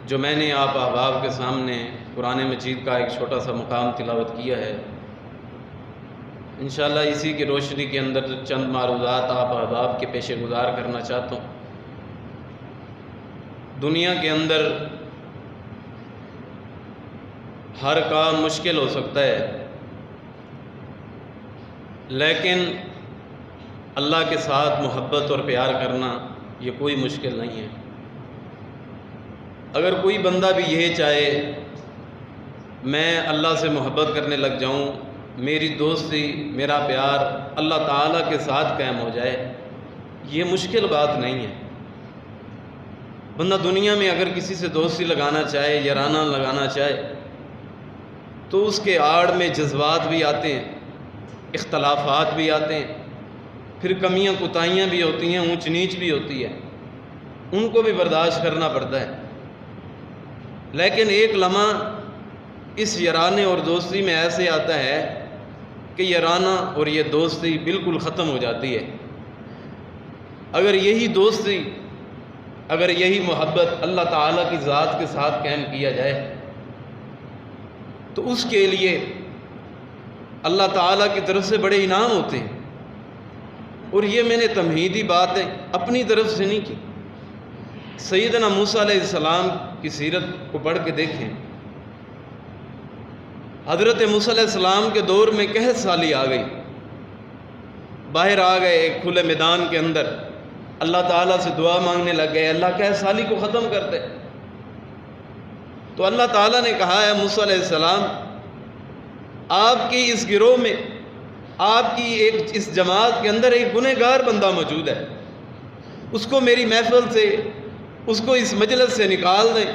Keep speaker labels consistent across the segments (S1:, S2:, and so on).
S1: جو میں نے آپ احباب کے سامنے قرآن مجید کا ایک چھوٹا سا مقام تلاوت کیا ہے، انشاءاللہ اسی کی روشنی کے اندر چند معروضات آپ احباب کے پیش گزار کرنا چاہتا ہوں۔ دنیا کے اندر ہر کام مشکل ہو سکتا ہے، لیکن اللہ کے ساتھ محبت اور پیار کرنا یہ کوئی مشکل نہیں ہے۔ اگر کوئی بندہ بھی یہ چاہے میں اللہ سے محبت کرنے لگ جاؤں، میری دوستی میرا پیار اللہ تعالیٰ کے ساتھ قائم ہو جائے، یہ مشکل بات نہیں ہے۔ بندہ دنیا میں اگر کسی سے دوستی لگانا چاہے، یارانہ لگانا چاہے، تو اس کے آڑ میں جذبات بھی آتے ہیں، اختلافات بھی آتے ہیں، پھر کمیاں کوتاہیاں بھی ہوتی ہیں، اونچ نیچ بھی ہوتی ہے، ان کو بھی برداشت کرنا پڑتا ہے۔ لیکن ایک لمحہ اس یارانے اور دوستی میں ایسے آتا ہے کہ یارانہ اور یہ دوستی بالکل ختم ہو جاتی ہے۔ اگر یہی دوستی، اگر یہی محبت اللہ تعالیٰ کی ذات کے ساتھ قائم کیا جائے تو اس کے لیے اللہ تعالیٰ کی طرف سے بڑے انعام ہوتے ہیں۔ اور یہ میں نے تمہیدی باتیں اپنی طرف سے نہیں کی۔ سیدنا موسیٰ علیہ السلام کی سیرت کو پڑھ کے دیکھیں۔ حضرت موسیٰ علیہ السلام کے دور میں قحط سالی آ گئی، باہر آ گئے ایک کھلے میدان کے اندر، اللہ تعالیٰ سے دعا مانگنے لگ گئے، اللہ قحط سالی کو ختم کر دے۔ تو اللہ تعالیٰ نے کہا ہے موسیٰ علیہ السلام، آپ کی اس گروہ میں، آپ کی اس جماعت کے اندر ایک گنہگار بندہ موجود ہے، اس کو میری محفل سے، اس کو اس مجلس سے نکال دیں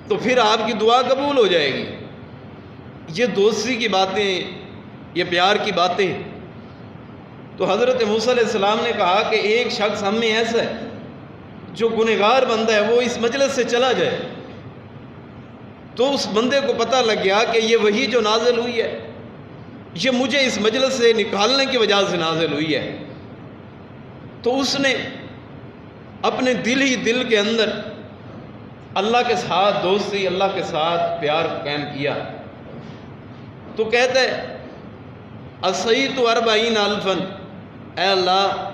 S1: تو پھر آپ کی دعا قبول ہو جائے گی۔ یہ دوستی کی باتیں، یہ پیار کی باتیں۔ تو حضرت موسیٰ علیہ السلام نے کہا کہ ایک شخص ہم میں ایسا ہے جو گنہگار بندہ ہے، وہ اس مجلس سے چلا جائے۔ تو اس بندے کو پتہ لگ گیا کہ یہ وحی جو نازل ہوئی ہے، یہ مجھے اس مجلس سے نکالنے کی وجہ سے نازل ہوئی ہے۔ تو اس نے اپنے دل ہی دل کے اندر اللہ کے ساتھ دوستی، اللہ کے ساتھ پیار قائم کیا۔ تو کہتا ہے اصیت 40 الفا، اے اللہ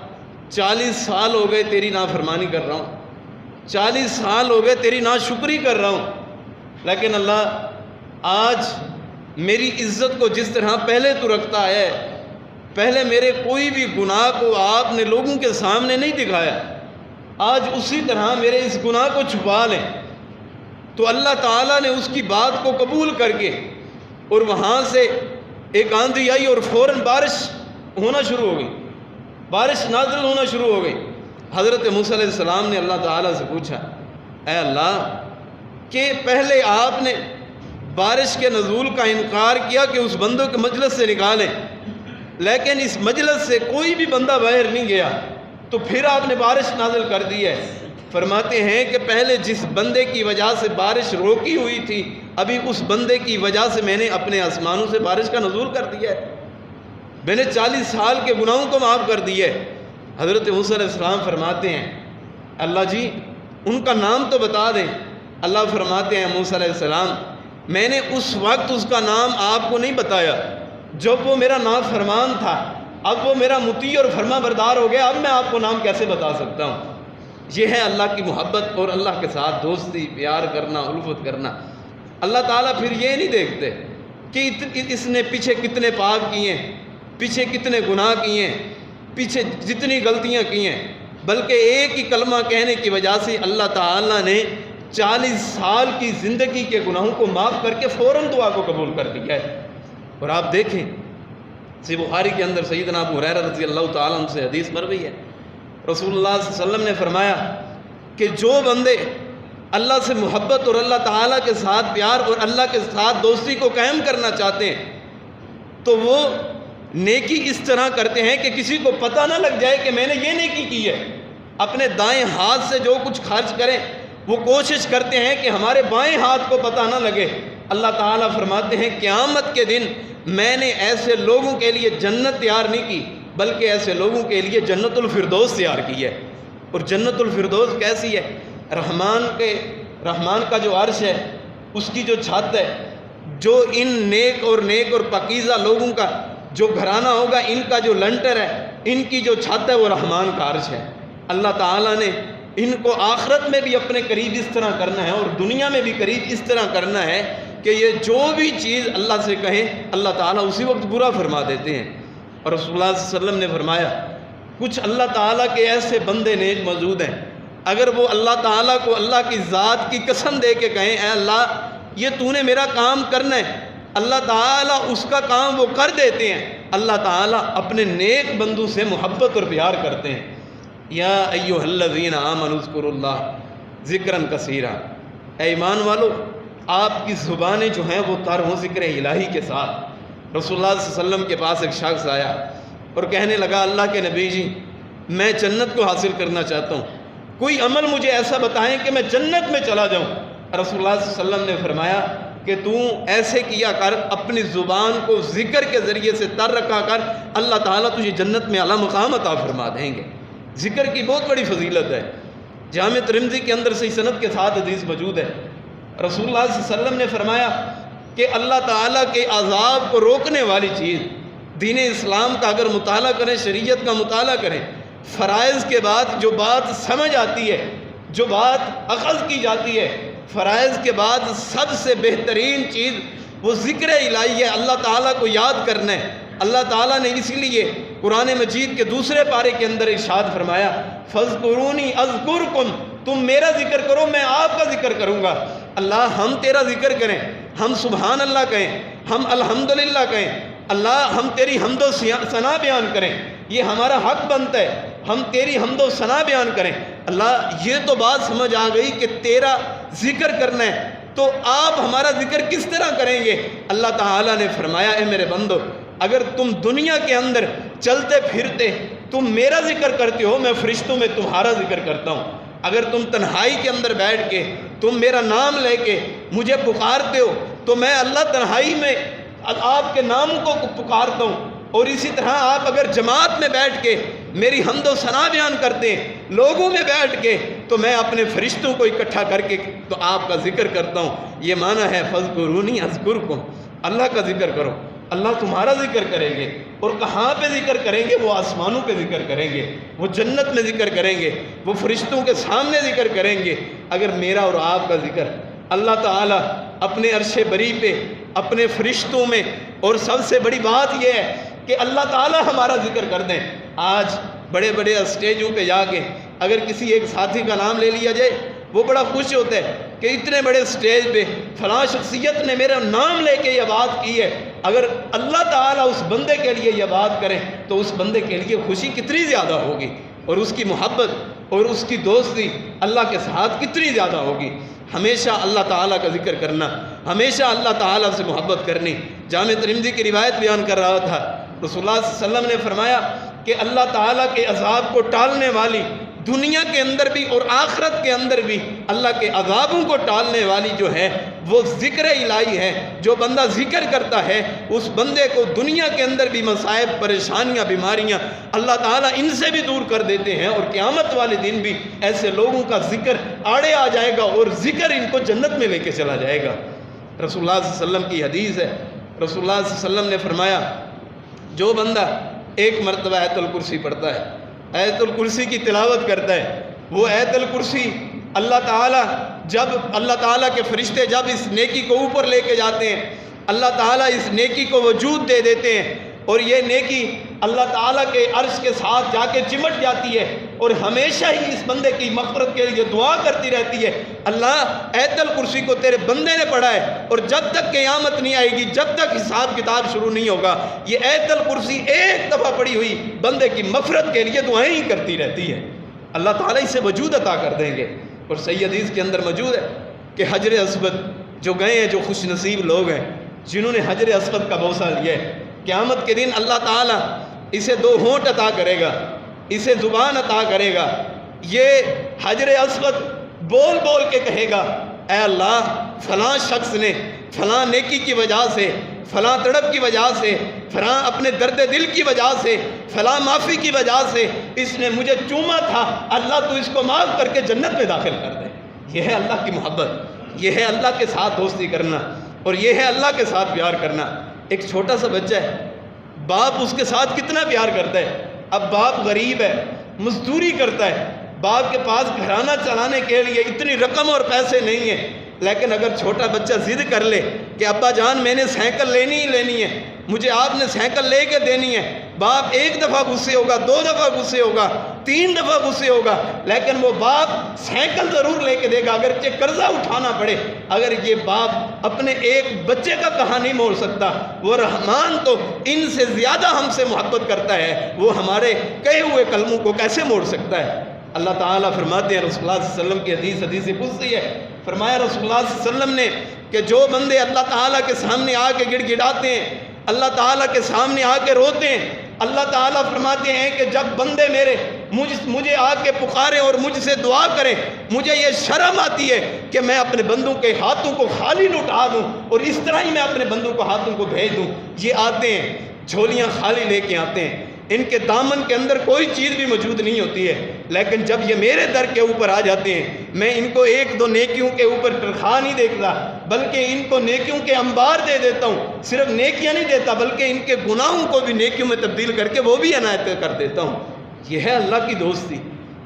S1: 40 سال ہو گئے تیری نافرمانی کر رہا ہوں، 40 سال ہو گئے تیری ناشکری کر رہا ہوں، لیکن اللہ آج میری عزت کو جس طرح پہلے تو رکھتا ہے، پہلے میرے کوئی بھی گناہ کو آپ نے لوگوں کے سامنے نہیں دکھایا، آج اسی طرح میرے اس گناہ کو چھپا لیں۔ تو اللہ تعالیٰ نے اس کی بات کو قبول کر کے، اور وہاں سے ایک آندھی آئی اور فوراً بارش ہونا شروع ہو گئی، بارش نازل ہونا شروع ہو گئی۔ حضرت موسیٰ علیہ السلام نے اللہ تعالیٰ سے پوچھا، اے اللہ کہ پہلے آپ نے بارش کے نزول کا انکار کیا کہ اس بندوں کے مجلس سے نکالیں، لیکن اس مجلس سے کوئی بھی بندہ باہر نہیں گیا، تو پھر آپ نے بارش نازل کر دی ہے۔ فرماتے ہیں کہ پہلے جس بندے کی وجہ سے بارش روکی ہوئی تھی، ابھی اس بندے کی وجہ سے میں نے اپنے آسمانوں سے بارش کا نزول کر دیا ہے، میں نے 40 سال کے گناہوں کو معاف کر دیا ہے۔ حضرت موسیٰ علیہ السلام فرماتے ہیں اللہ جی ان کا نام تو بتا دیں۔ اللہ فرماتے ہیں موسیٰ علیہ السلام میں نے اس وقت اس کا نام آپ کو نہیں بتایا جب وہ میرا نافرمان تھا، اب وہ میرا مطیع اور فرما بردار ہو گیا، اب میں آپ کو نام کیسے بتا سکتا ہوں۔ یہ ہے اللہ کی محبت اور اللہ کے ساتھ دوستی، پیار کرنا، الفت کرنا۔ اللہ تعالیٰ پھر یہ نہیں دیکھتے کہ اس نے پیچھے کتنے پاپ کیے ہیں، پیچھے کتنے گناہ کیے ہیں، پیچھے جتنی غلطیاں کی ہیں، بلکہ ایک ہی کلمہ کہنے کی وجہ سے اللہ تعالیٰ نے 40 سال کی زندگی کے گناہوں کو معاف کر کے فوراً دعا کو قبول کر دیا ہے۔ اور آپ دیکھیں صحیح بخاری کے اندر سیدنا ابو ہریرہ رضی اللہ تعالیٰ عنہ سے حدیث مروی ہے، رسول اللہ صلی اللہ علیہ وسلم نے فرمایا کہ جو بندے اللہ سے محبت اور اللہ تعالیٰ کے ساتھ پیار اور اللہ کے ساتھ دوستی کو قائم کرنا چاہتے ہیں تو وہ نیکی اس طرح کرتے ہیں کہ کسی کو پتہ نہ لگ جائے کہ میں نے یہ نیکی کی ہے۔ اپنے دائیں ہاتھ سے جو کچھ خرچ کریں وہ کوشش کرتے ہیں کہ ہمارے بائیں ہاتھ کو پتہ نہ لگے۔ اللہ تعالیٰ فرماتے ہیں قیامت کے دن میں نے ایسے لوگوں کے لیے جنت تیار نہیں کی، بلکہ ایسے لوگوں کے لیے جنت الفردوس تیار کی ہے۔ اور جنت الفردوس کیسی ہے؟ رحمان کا جو عرش ہے، اس کی جو چھت ہے، جو ان نیک اور پاکیزہ لوگوں کا جو گھرانہ ہوگا، ان کا جو لنٹر ہے، ان کی جو چھت ہے، وہ رحمان کا عرش ہے۔ اللہ تعالیٰ نے ان کو آخرت میں بھی اپنے قریب اس طرح کرنا ہے اور دنیا میں بھی قریب اس طرح کرنا ہے کہ یہ جو بھی چیز اللہ سے کہیں اللہ تعالیٰ اسی وقت برا فرما دیتے ہیں۔ اور رسول اللہ صلی اللہ علیہ وسلم نے فرمایا کچھ اللہ تعالیٰ کے ایسے بندے نیک موجود ہیں، اگر وہ اللہ تعالیٰ کو اللہ کی ذات کی قسم دے کے کہیں اے اللہ یہ تو نے میرا کام کرنا ہے، اللہ تعالیٰ اس کا کام وہ کر دیتے ہیں۔ اللہ تعالیٰ اپنے نیک بندوں سے محبت اور پیار کرتے ہیں۔ یا ایھا الذین آمنوا اذکروا اللہ ذکرا کثیرا، اے ایمان والو آپ کی زبانیں جو ہیں وہ تر ہوں ذکر الہی کے ساتھ۔ رسول اللہ صلی اللہ علیہ وسلم کے پاس ایک شخص آیا اور کہنے لگا اللہ کے نبی جی میں جنت کو حاصل کرنا چاہتا ہوں، کوئی عمل مجھے ایسا بتائیں کہ میں جنت میں چلا جاؤں۔ رسول اللہ صلی اللہ علیہ وسلم نے فرمایا کہ تو ایسے کیا کر، اپنی زبان کو ذکر کے ذریعے سے تر رکھا کر، اللہ تعالیٰ تجھے جنت میں اعلیٰ مقام عطا فرما دیں گے۔ ذکر کی بہت بڑی فضیلت ہے۔ جامع ترمذی کے اندر صحیح سند کے ساتھ حدیث موجود ہے، رسول اللہ صلی اللہ علیہ وسلم نے فرمایا کہ اللہ تعالیٰ کے عذاب کو روکنے والی چیز دین اسلام کا اگر مطالعہ کریں، شریعت کا مطالعہ کریں، فرائض کے بعد جو بات سمجھ آتی ہے، جو بات اخذ کی جاتی ہے، فرائض کے بعد سب سے بہترین چیز وہ ذکر الہی ہے، اللہ تعالیٰ کو یاد کرنا ہے۔ اللہ تعالیٰ نے اس لیے قرآن مجید کے دوسرے پارے کے اندر ارشاد فرمایا فَاذْكُرُونِي أَذْكُرْكُمْ، تم میرا ذکر کرو میں آپ کا ذکر کروں گا۔ اللہ ہم تیرا ذکر کریں، ہم سبحان اللہ کہیں، ہم الحمدللہ کہیں، اللہ ہم تیری حمد و ثنا بیان کریں، یہ ہمارا حق بنتا ہے، ہم تیری حمد و ثنا بیان کریں۔ اللہ یہ تو بات سمجھ آ گئی کہ تیرا ذکر کرنا ہے، تو آپ ہمارا ذکر کس طرح کریں گے؟ اللہ تعالیٰ نے فرمایا اے میرے بندو اگر تم دنیا کے اندر چلتے پھرتے تم میرا ذکر کرتے ہو، میں فرشتوں میں تمہارا ذکر کرتا ہوں۔ اگر تم تنہائی کے اندر بیٹھ کے تم میرا نام لے کے مجھے پکارتے ہو تو میں اللہ تنہائی میں آپ کے نام کو پکارتا ہوں۔ اور اسی طرح آپ اگر جماعت میں بیٹھ کے میری حمد و ثنا بیان کرتے ہیں لوگوں میں بیٹھ کے تو میں اپنے فرشتوں کو اکٹھا کر کے تو آپ کا ذکر کرتا ہوں۔ یہ معنی ہے فَاذْكُرُونِي أَذْكُرْكُمْ، اللہ کا ذکر کرو، اللہ تمہارا ذکر کریں گے۔ اور کہاں پہ ذکر کریں گے؟ وہ آسمانوں پہ ذکر کریں گے، وہ جنت میں ذکر کریں گے، وہ فرشتوں کے سامنے ذکر کریں گے۔ اگر میرا اور آپ کا ذکر اللہ تعالیٰ اپنے عرش بری پہ اپنے فرشتوں میں، اور سب سے بڑی بات یہ ہے کہ اللہ تعالیٰ ہمارا ذکر کر دیں۔ آج بڑے بڑے اسٹیجوں پہ جا کے اگر کسی ایک ساتھی کا نام لے لیا جائے وہ بڑا خوش ہوتا ہے کہ اتنے بڑے اسٹیج پہ فلاں شخصیت نے میرا نام لے کے یہ بات کی ہے۔ اگر اللہ تعالیٰ اس بندے کے لیے یہ بات کریں تو اس بندے کے لیے خوشی کتنی زیادہ ہوگی، اور اس کی محبت اور اس کی دوستی اللہ کے ساتھ کتنی زیادہ ہوگی۔ ہمیشہ اللہ تعالیٰ کا ذکر کرنا، ہمیشہ اللہ تعالیٰ سے محبت کرنی۔ جامع ترمذی کی روایت بیان کر رہا تھا، رسول اللہ صلی اللہ علیہ وسلم نے فرمایا کہ اللہ تعالیٰ کے عذاب کو ٹالنے والی دنیا کے اندر بھی اور آخرت کے اندر بھی اللہ کے عذابوں کو ٹالنے والی جو ہے وہ ذکر الہی ہے۔ جو بندہ ذکر کرتا ہے اس بندے کو دنیا کے اندر بھی مصائب، پریشانیاں، بیماریاں اللہ تعالیٰ ان سے بھی دور کر دیتے ہیں، اور قیامت والے دن بھی ایسے لوگوں کا ذکر آڑے آ جائے گا اور ذکر ان کو جنت میں لے کے چلا جائے گا۔ رسول اللہ صلی اللہ علیہ وسلم کی حدیث ہے، رسول اللہ صلی اللہ علیہ وسلم نے فرمایا جو بندہ ایک مرتبہ آیت الکرسی پڑھتا ہے، آیت الکرسی کی تلاوت کرتا ہے، وہ آیت الکرسی اللہ تعالیٰ جب اللہ تعالیٰ کے فرشتے جب اس نیکی کو اوپر لے کے جاتے ہیں اللہ تعالیٰ اس نیکی کو وجود دے دیتے ہیں، اور یہ نیکی اللہ تعالیٰ کے عرش کے ساتھ جا کے چمٹ جاتی ہے اور ہمیشہ ہی اس بندے کی مغفرت کے لیے دعا کرتی رہتی ہے اللہ آیت الکرسی کو تیرے بندے نے پڑھا ہے، اور جب تک قیامت نہیں آئے گی، جب تک حساب کتاب شروع نہیں ہوگا، یہ آیت الکرسی ایک دفعہ پڑھی ہوئی بندے کی مغفرت کے لیے دعائیں ہی کرتی رہتی ہے۔ اللہ تعالیٰ اسے وجود عطا کر دیں گے۔ اور صحیح حدیث کے اندر موجود ہے کہ حجر اسود جو گئے ہیں، جو خوش نصیب لوگ ہیں جنہوں نے حجر اسود کا بوسہ لیا ہے، قیامت کے دن اللہ تعالیٰ اسے 2 ہونٹ عطا کرے گا، اسے زبان عطا کرے گا، یہ حجر اسود بول بول کے کہے گا اے اللہ فلاں شخص نے فلاں نیکی کی وجہ سے، فلاں تڑپ کی وجہ سے، فلاں اپنے درد دل کی وجہ سے، فلاں معافی کی وجہ سے اس نے مجھے چوما تھا، اللہ تو اس کو معاف کر کے جنت میں داخل کر دے۔ یہ ہے اللہ کی محبت، یہ ہے اللہ کے ساتھ دوستی کرنا، اور یہ ہے اللہ کے ساتھ پیار کرنا۔ ایک چھوٹا سا بچہ ہے، باپ اس کے ساتھ کتنا پیار کرتا ہے۔ اب باپ غریب ہے، مزدوری کرتا ہے، باپ کے پاس گھرانہ چلانے کے لیے اتنی رقم اور پیسے نہیں ہیں، لیکن اگر چھوٹا بچہ ضد کر لے کہ ابا جان میں نے سائیکل لینی ہی لینی ہے، مجھے آپ نے سائیکل لے کے دینی ہے، باپ ایک دفعہ غصے ہوگا، 2 دفعہ غصے ہوگا، 3 دفعہ غصے ہوگا، لیکن وہ باپ سائیکل ضرور لے کے دے گا اگرچہ قرضہ اٹھانا پڑے۔ اگر یہ باپ اپنے ایک بچے کا کہا نہیں موڑ سکتا، وہ رحمان تو ان سے زیادہ ہم سے محبت کرتا ہے، وہ ہمارے کہے ہوئے کلموں کو کیسے موڑ سکتا ہے۔ اللہ تعالیٰ فرماتے ہیں، رسول اللہ صلی اللہ علیہ وسلم کی حدیث قدسی ہے، فرمایا رسول اللہ صلی اللہ علیہ وسلم نے کہ جو بندے اللہ تعالیٰ کے سامنے آ کے گڑ گڑاتے ہیں، اللہ تعالیٰ کے سامنے آ کے روتے ہیں، اللہ تعالیٰ فرماتے ہیں کہ جب بندے میرے مجھے آ کے پکاریں اور مجھ سے دعا کریں، مجھے یہ شرم آتی ہے کہ میں اپنے بندوں کے ہاتھوں کو خالی لٹا دوں، اور اس طرح ہی میں اپنے بندوں کو ہاتھوں کو بھیج دوں۔ یہ آتے ہیں جھولیاں خالی لے کے آتے ہیں، ان کے دامن کے اندر کوئی چیز بھی موجود نہیں ہوتی ہے، لیکن جب یہ میرے در کے اوپر آ جاتے ہیں، میں ان کو 1-2 نیکیوں کے اوپر تنخواہ نہیں دیتا، بلکہ ان کو نیکیوں کے انبار دے دیتا ہوں۔ صرف نیکیاں نہیں دیتا، بلکہ ان کے گناہوں کو بھی نیکیوں میں تبدیل کر کے وہ بھی عنایت کر دیتا ہوں۔ یہ ہے اللہ کی دوستی،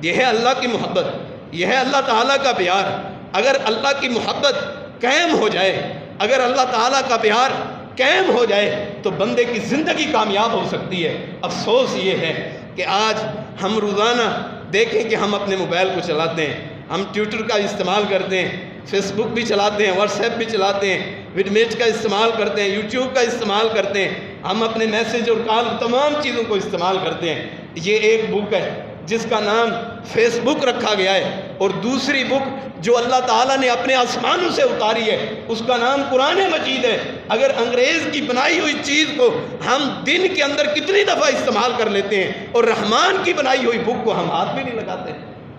S1: یہ ہے اللہ کی محبت، یہ ہے اللہ تعالیٰ کا پیار۔ اگر اللہ کی محبت قائم ہو جائے، اگر اللہ تعالیٰ کا پیار قائم ہو جائے تو بندے کی زندگی کامیاب ہو سکتی ہے۔ افسوس یہ ہے کہ آج ہم روزانہ دیکھیں کہ ہم اپنے موبائل کو چلاتے ہیں، ہم ٹویٹر کا استعمال کرتے ہیں، فیس بک بھی چلاتے ہیں، واٹس ایپ بھی چلاتے ہیں، وڈمیٹ کا استعمال کرتے ہیں، یوٹیوب کا استعمال کرتے ہیں، ہم اپنے میسیج اور کال تمام چیزوں کو استعمال کرتے ہیں۔ یہ ایک بک ہے جس کا نام فیس بک رکھا گیا ہے، اور دوسری بک جو اللہ تعالیٰ نے اپنے آسمانوں سے اتاری ہے اس کا نام قرآن مجید ہے۔ اگر انگریز کی بنائی ہوئی چیز کو ہم دن کے اندر کتنی دفعہ استعمال کر لیتے ہیں، اور رحمان کی بنائی ہوئی بک کو ہم ہاتھ بھی نہیں لگاتے۔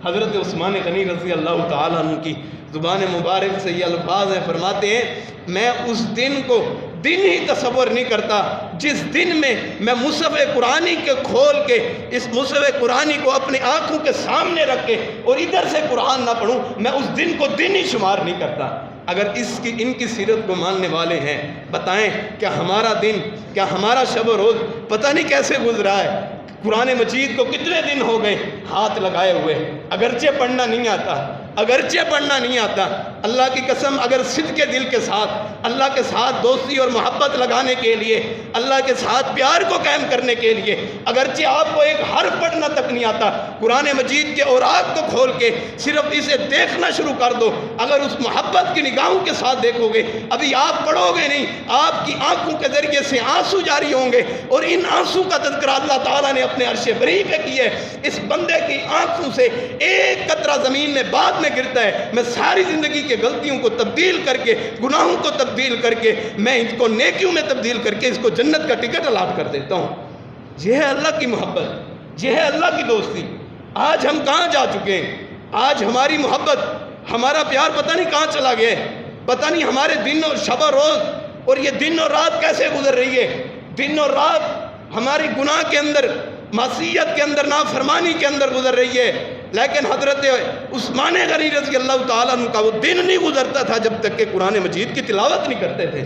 S1: حضرت عثمان غنی رضی اللہ تعالیٰ عنہ کی زبان مبارک سے یہ الفاظ ہیں، فرماتے ہیں میں اس دن کو دن ہی تصور نہیں کرتا جس دن میں مصحف قرآنی کے کھول کے اس مصحف قرآنی کو اپنے آنکھوں کے سامنے رکھ کے اور ادھر سے قرآن نہ پڑھوں، میں اس دن کو دن ہی شمار نہیں کرتا۔ اگر ان کی سیرت کو ماننے والے ہیں، بتائیں کیا ہمارا دن، کیا ہمارا شب و روز پتہ نہیں کیسے گزرا ہے؟ قرآن مجید کو کتنے دن ہو گئے ہاتھ لگائے ہوئے، اگرچہ پڑھنا نہیں آتا، اگرچہ پڑھنا نہیں آتا۔ اللہ کی قسم، اگر صدق کے دل کے ساتھ اللہ کے ساتھ دوستی اور محبت لگانے کے لیے، اللہ کے ساتھ پیار کو قائم کرنے کے لیے، اگرچہ آپ کو ایک حرف پڑھنا تک نہیں آتا، قرآن مجید کے اوراق کو کھول کے صرف اسے دیکھنا شروع کر دو۔ اگر اس محبت کی نگاہوں کے ساتھ دیکھو گے، ابھی آپ پڑھو گے نہیں، آپ کی آنکھوں کے ذریعے سے آنسو جاری ہوں گے، اور ان آنسو کا تذکرہ اللہ تعالیٰ نے اپنے عرش بری پہ کی ہے۔ اس بندے کی آنکھوں سے ایک قطرہ زمین میں بعد میں گرتا ہے، میں ساری زندگی کے غلطیوں کو تبدیل کر کے، گناہوں کو تبدیل کر کے، میں ان کو نیکیوں میں تبدیل کر کے اس کو جنت کا ٹکٹ الاٹ کر دیتا ہوں۔ یہ ہے اللہ کی محبت، یہ ہے اللہ کی دوستی۔ آج ہم کہاں جا چکے ہیں؟ آج ہماری محبت، ہمارا پیار پتہ نہیں کہاں چلا گیا ہے، پتہ نہیں ہمارے دن اور شب و روز اور یہ دن اور رات کیسے گزر رہی ہے۔ دن اور رات ہماری گناہ کے اندر، معصیت کے اندر، نافرمانی کے اندر گزر رہی ہے، لیکن حضرت عثمان غنی رضی اللہ تعالیٰ عنہ کا وہ دن نہیں گزرتا تھا جب تک کہ قرآن مجید کی تلاوت نہیں کرتے تھے۔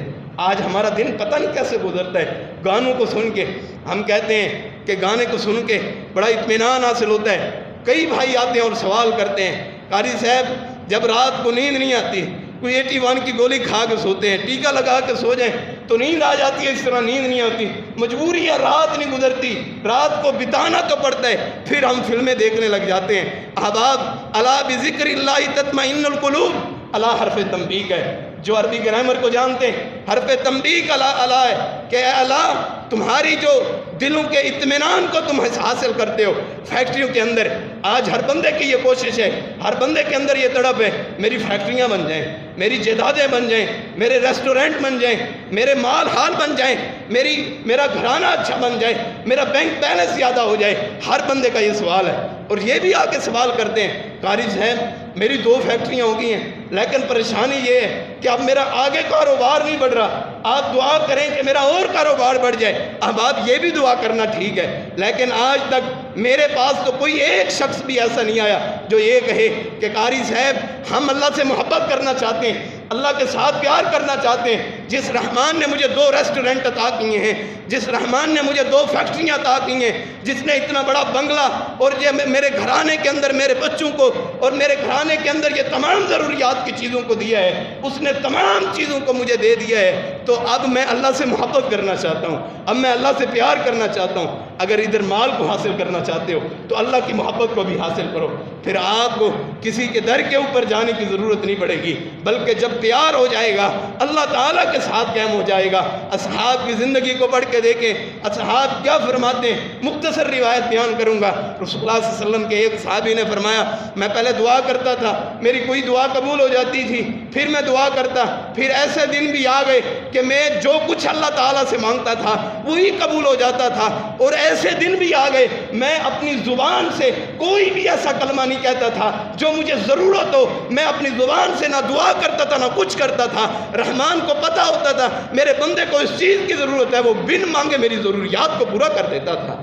S1: آج ہمارا دن پتہ نہیں کیسے گزرتا ہے، گانوں کو سن کے۔ ہم کہتے ہیں کہ گانے کو سن کے بڑا اطمینان حاصل ہوتا ہے۔ کئی بھائی آتے ہیں اور سوال کرتے ہیں، قاری صاحب جب رات کو نیند نہیں آتی، کوئی 81 کی گولی کھا کے سوتے ہیں، ٹیکا لگا کے سو جائیں تو نیند آ جاتی ہے، اس طرح نیند نہیں آتی، مجبوری ہے، رات نہیں گزرتی، رات کو بتانا تو پڑتا ہے۔ پھر ہم فلمیں دیکھنے لگ جاتے ہیں۔ احباب، الا بذکر اللہ تطمئن القلوب، اللہ حرف تنبیہ ہے۔ جو عربی گرامر کو جانتے ہیں، حرف تنبیہ اللہ ہے کہ اے اللہ تمہاری جو دلوں کے اطمینان کو تم حاصل کرتے ہو۔ فیکٹریوں کے اندر آج ہر بندے کی یہ کوشش ہے، ہر بندے کے اندر یہ تڑپ ہے، میری فیکٹریاں بن جائیں، میری جائیدادیں بن جائیں، میرے ریسٹورنٹ بن جائیں، میرے مال حال بن جائیں، میرا گھرانہ اچھا بن جائے، میرا بینک بیلنس زیادہ ہو جائے۔ ہر بندے کا یہ سوال ہے، اور یہ بھی آ کے سوال کرتے ہیں، قاری صاحب میری 2 فیکٹریاں ہو گئی ہیں، لیکن پریشانی یہ ہے کہ اب میرا آگے کاروبار نہیں بڑھ رہا، آپ دعا کریں کہ میرا اور کاروبار بڑھ جائے، اب آپ یہ بھی دعا کرنا ٹھیک ہے، لیکن آج تک میرے پاس تو کوئی ایک شخص بھی ایسا نہیں آیا جو یہ کہے کہ قاری صاحب ہم اللہ سے محبت کرنا چاہتے ہیں، اللہ کے ساتھ پیار کرنا چاہتے ہیں۔ جس رحمان نے مجھے 2 ریسٹورنٹ عطا کیے ہیں، جس رحمان نے مجھے 2 فیکٹریاں عطا کی ہیں، جس نے اتنا بڑا بنگلہ اور یہ میرے گھرانے کے اندر میرے بچوں کو اور میرے گھرانے کے اندر یہ تمام ضروریات کی چیزوں کو دیا ہے، اس نے تمام چیزوں کو مجھے دے دیا ہے، تو اب میں اللہ سے محبت کرنا چاہتا ہوں، اب میں اللہ سے پیار کرنا چاہتا ہوں۔ اگر ادھر مال کو حاصل کرنا چاہتے ہو تو اللہ کی محبت کو بھی حاصل کرو، پھر آپ کو کسی کے در کے اوپر جانے کی ضرورت نہیں پڑے گی، بلکہ جب پیار ہو جائے گا اللہ تعالیٰ کے ساتھ قائم ہو جائے گا۔ اصحاب کی زندگی کو پڑھ کے دیکھیں اصحاب کیا فرماتے ہیں، مختصر روایت بیان کروں گا۔ رسول اللہ صلی اللہ علیہ وسلم کے ایک صحابی نے فرمایا میں پہلے دعا کرتا تھا، میری کوئی دعا قبول ہو جاتی تھی، پھر میں دعا کرتا، پھر ایسے دن بھی آ گئے کہ میں جو کچھ اللہ تعالیٰ سے مانگتا تھا وہی قبول ہو جاتا تھا، اور ایسے دن بھی آ گئے میں اپنی زبان سے کوئی بھی ایسا کلمہ نہیں کہتا تھا جو مجھے ضرورت ہو، میں اپنی زبان سے نہ دعا کرتا تھا نہ کچھ کرتا تھا۔ رحمان کو پتہ ہوتا تھا میرے بندے کو اس چیز کی ضرورت ہے، وہ بن مانگے میری ضروریات کو پورا کر دیتا تھا۔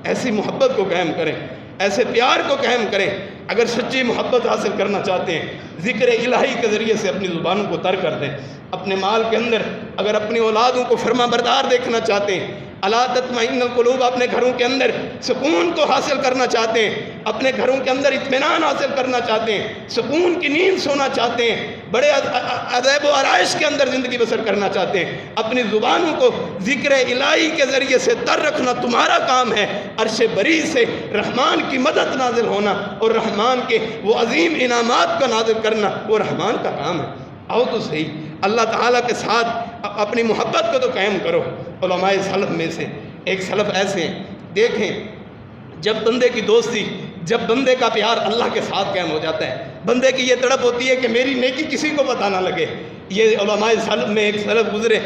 S1: ایسی محبت کو قائم کریں، ایسے پیار کو قائم کریں۔ اگر سچی محبت حاصل کرنا چاہتے ہیں ذکر الہی کے ذریعے سے اپنی زبانوں کو تر کر دیں۔ اپنے مال کے اندر اگر اپنی اولادوں کو فرما بردار دیکھنا چاہتے ہیں، الا تطمئن القلوب، اپنے گھروں کے اندر سکون کو حاصل کرنا چاہتے ہیں، اپنے گھروں کے اندر اطمینان حاصل کرنا چاہتے ہیں، سکون کی نیند سونا چاہتے ہیں، بڑے عذاب و آرائش کے اندر زندگی بسر کرنا چاہتے ہیں، اپنی زبانوں کو ذکر الہی کے ذریعے سے تر رکھنا تمہارا کام ہے۔ عرش بری سے رحمان کی مدد نازل ہونا اور رحمان کے وہ عظیم انعامات کا نازل کرنا وہ رحمان کا کام ہے۔ آؤ تو صحیح اللہ تعالیٰ کے ساتھ اپنی محبت کو تو قائم کرو۔ علماء سلف میں سے ایک سلف ایسے ہیں، دیکھیں جب بندے کی دوستی، جب بندے کا پیار اللہ کے ساتھ قائم ہو جاتا ہے، بندے کی یہ تڑپ ہوتی ہے کہ میری نیکی کسی کو پتہ نہ لگے۔ یہ علماء سلف میں ایک سلف گزرے،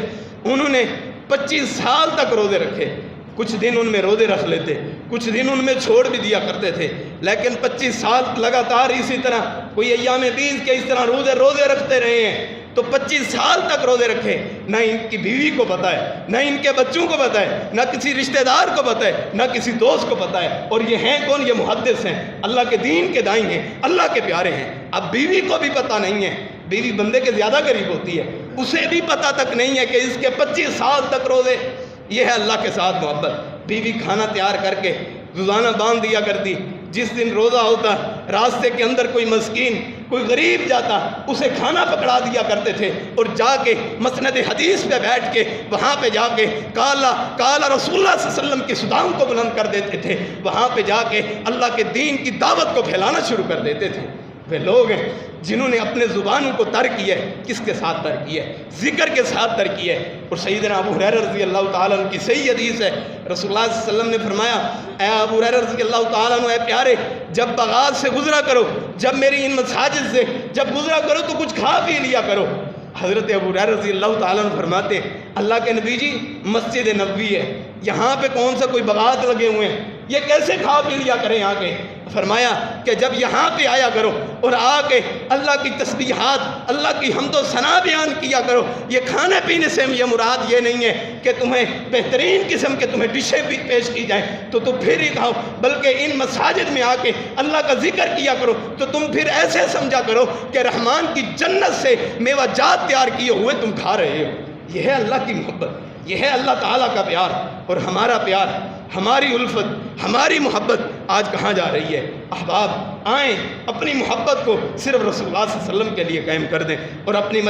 S1: انہوں نے 25 سال تک روزے رکھے، کچھ دن ان میں روزے رکھ لیتے، کچھ دن ان میں چھوڑ بھی دیا کرتے تھے، لیکن 25 سال لگاتار اسی طرح کوئی ایام بیس کے اس طرح روزے رکھتے رہے ہیں، تو 25 سال تک روزے رکھے، نہ ان کی بیوی کو پتہ ہے، نہ ان کے بچوں کو پتہ ہے، نہ کسی رشتہ دار کو پتہ ہے، نہ کسی دوست کو پتہ ہے، اور یہ ہیں کون؟ یہ محدث ہیں، اللہ کے دین کے دائیں ہیں، اللہ کے پیارے ہیں۔ اب بیوی کو بھی پتہ نہیں ہے، بیوی بندے کے زیادہ قریب ہوتی ہے، اسے بھی پتہ تک نہیں ہے کہ اس کے 25 سال تک روزے۔ یہ ہے اللہ کے ساتھ محبت۔ بیوی کھانا تیار کر کے روزانہ باندھ دیا کرتی، جس دن روزہ ہوتا راستے کے اندر کوئی مسکین کوئی غریب جاتا اسے کھانا پکڑا دیا کرتے تھے، اور جا کے مسند حدیث پہ بیٹھ کے وہاں پہ جا کے کالا رسول اللہ صلی اللہ علیہ وسلم کی صداؤں کو بلند کر دیتے تھے، وہاں پہ جا کے اللہ کے دین کی دعوت کو پھیلانا شروع کر دیتے تھے۔ وہ لوگ ہیں جنہوں نے اپنے زبانوں کو تر کیا ہے، کس کے ساتھ تر کیا ہے؟ ذکر کے ساتھ تر کیا ہے۔ اور سیدنا ابو ہریرہ رضی اللہ تعالیٰ عنہ کی صحیح حدیث ہے، رسول اللہ صلی اللہ علیہ وسلم نے فرمایا اے ابو ہریرہ رضی اللہ تعالیٰ عنہ، اے پیارے، جب بغات سے گزرا کرو، جب میری ان مساجد سے جب گزرا کرو تو کچھ کھا پی لیا کرو۔ حضرت ابو ہریرہ رضی اللہ تعالیٰ عنہ فرماتے ہیں اللہ کے نبی جی مسجد نبوی ہے، یہاں پہ کون سا کوئی بغات لگے ہوئے ہیں، یہ کیسے کھا پی لیا کریں آ کے؟ فرمایا کہ جب یہاں پہ آیا کرو اور آ کے اللہ کی تسبیحات، اللہ کی حمد و ثنا بیان کیا کرو۔ یہ کھانے پینے سے یہ مراد یہ نہیں ہے کہ تمہیں بہترین قسم کے تمہیں ڈشیں بھی پیش کی جائیں تو تم پھر ہی کھاؤ، بلکہ ان مساجد میں آ کے اللہ کا ذکر کیا کرو تو تم پھر ایسے سمجھا کرو کہ رحمان کی جنت سے میوہ جات تیار کیے ہوئے تم کھا رہے ہو۔ یہ ہے اللہ کی محبت، یہ ہے اللہ تعالیٰ کا پیار۔ اور ہمارا پیار، ہماری الفت، ہماری محبت آج کہاں جا رہی ہے؟ احباب آئیں اپنی محبت کو صرف رسول اللہ صلی اللہ علیہ وسلم کے لیے قائم کر دیں، اور اپنے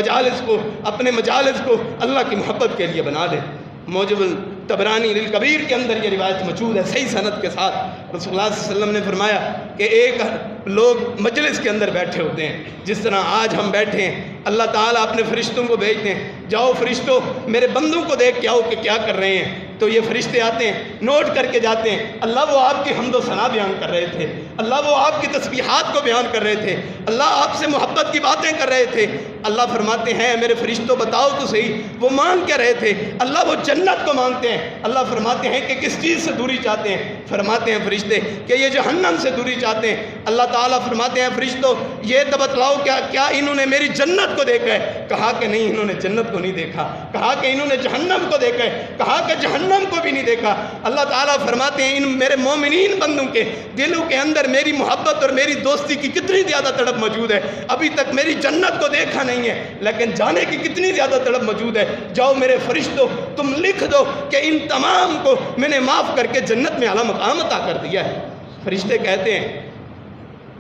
S1: مجالس کو اللہ کی محبت کے لیے بنا دیں۔ موجب طبرانی للکبیر کے اندر یہ روایت موجود ہے صحیح سند کے ساتھ۔ رسول اللہ صلی اللہ علیہ وسلم نے فرمایا کہ ایک لوگ مجلس کے اندر بیٹھے ہوتے ہیں، جس طرح آج ہم بیٹھے ہیں، اللہ تعالیٰ اپنے فرشتوں کو بھیجتے ہیں، جاؤ فرشتوں میرے بندوں کو دیکھ کے آؤ کہ کیا کر رہے ہیں۔ تو یہ فرشتے آتے ہیں، نوٹ کر کے جاتے ہیں، اللہ وہ آپ کی حمد و ثنا بیان کر رہے تھے، اللہ وہ آپ کی تسبیحات کو بیان کر رہے تھے، اللہ آپ سے محبت کی باتیں کر رہے تھے۔ اللہ فرماتے ہیں میرے فرشتوں بتاؤ تو صحیح وہ مانگ کیا رہے تھے؟ اللہ وہ جنت کو مانگتے ہیں۔ اللہ فرماتے ہیں کہ کس چیز سے دوری چاہتے ہیں؟ فرماتے ہیں فرشتے کہ یہ جہنم سے دوری چاہتے ہیں۔ اللہ تعالیٰ فرماتے ہیں فرشتوں یہ تو بتلاؤ کیا انہوں نے میری جنت کو دیکھا ہے؟ کہا کہ نہیں، انہوں نے جنت کو نہیں دیکھا۔ کہا کہ انہوں نے جہنم کو دیکھا ہے؟ کہا کہ جہنم کو بھی نہیں دیکھا۔ اللہ تعالیٰ فرماتے ہیں ان میرے مومنین بندوں کے دلوں کے اندر میری محبت اور میری دوستی کی کتنی زیادہ تڑپ موجود ہے۔ ابھی تک میری جنت کو دیکھا نہیں ہے لیکن جانے کی کتنی زیادہ تڑپ موجود ہے۔ جاؤ میرے فرشتوں تم لکھ دو کہ ان تمام کو میں نے معاف کر کے جنت میں اعلیٰ مقام عطا کر دیا ہے۔ فرشتے کہتے ہیں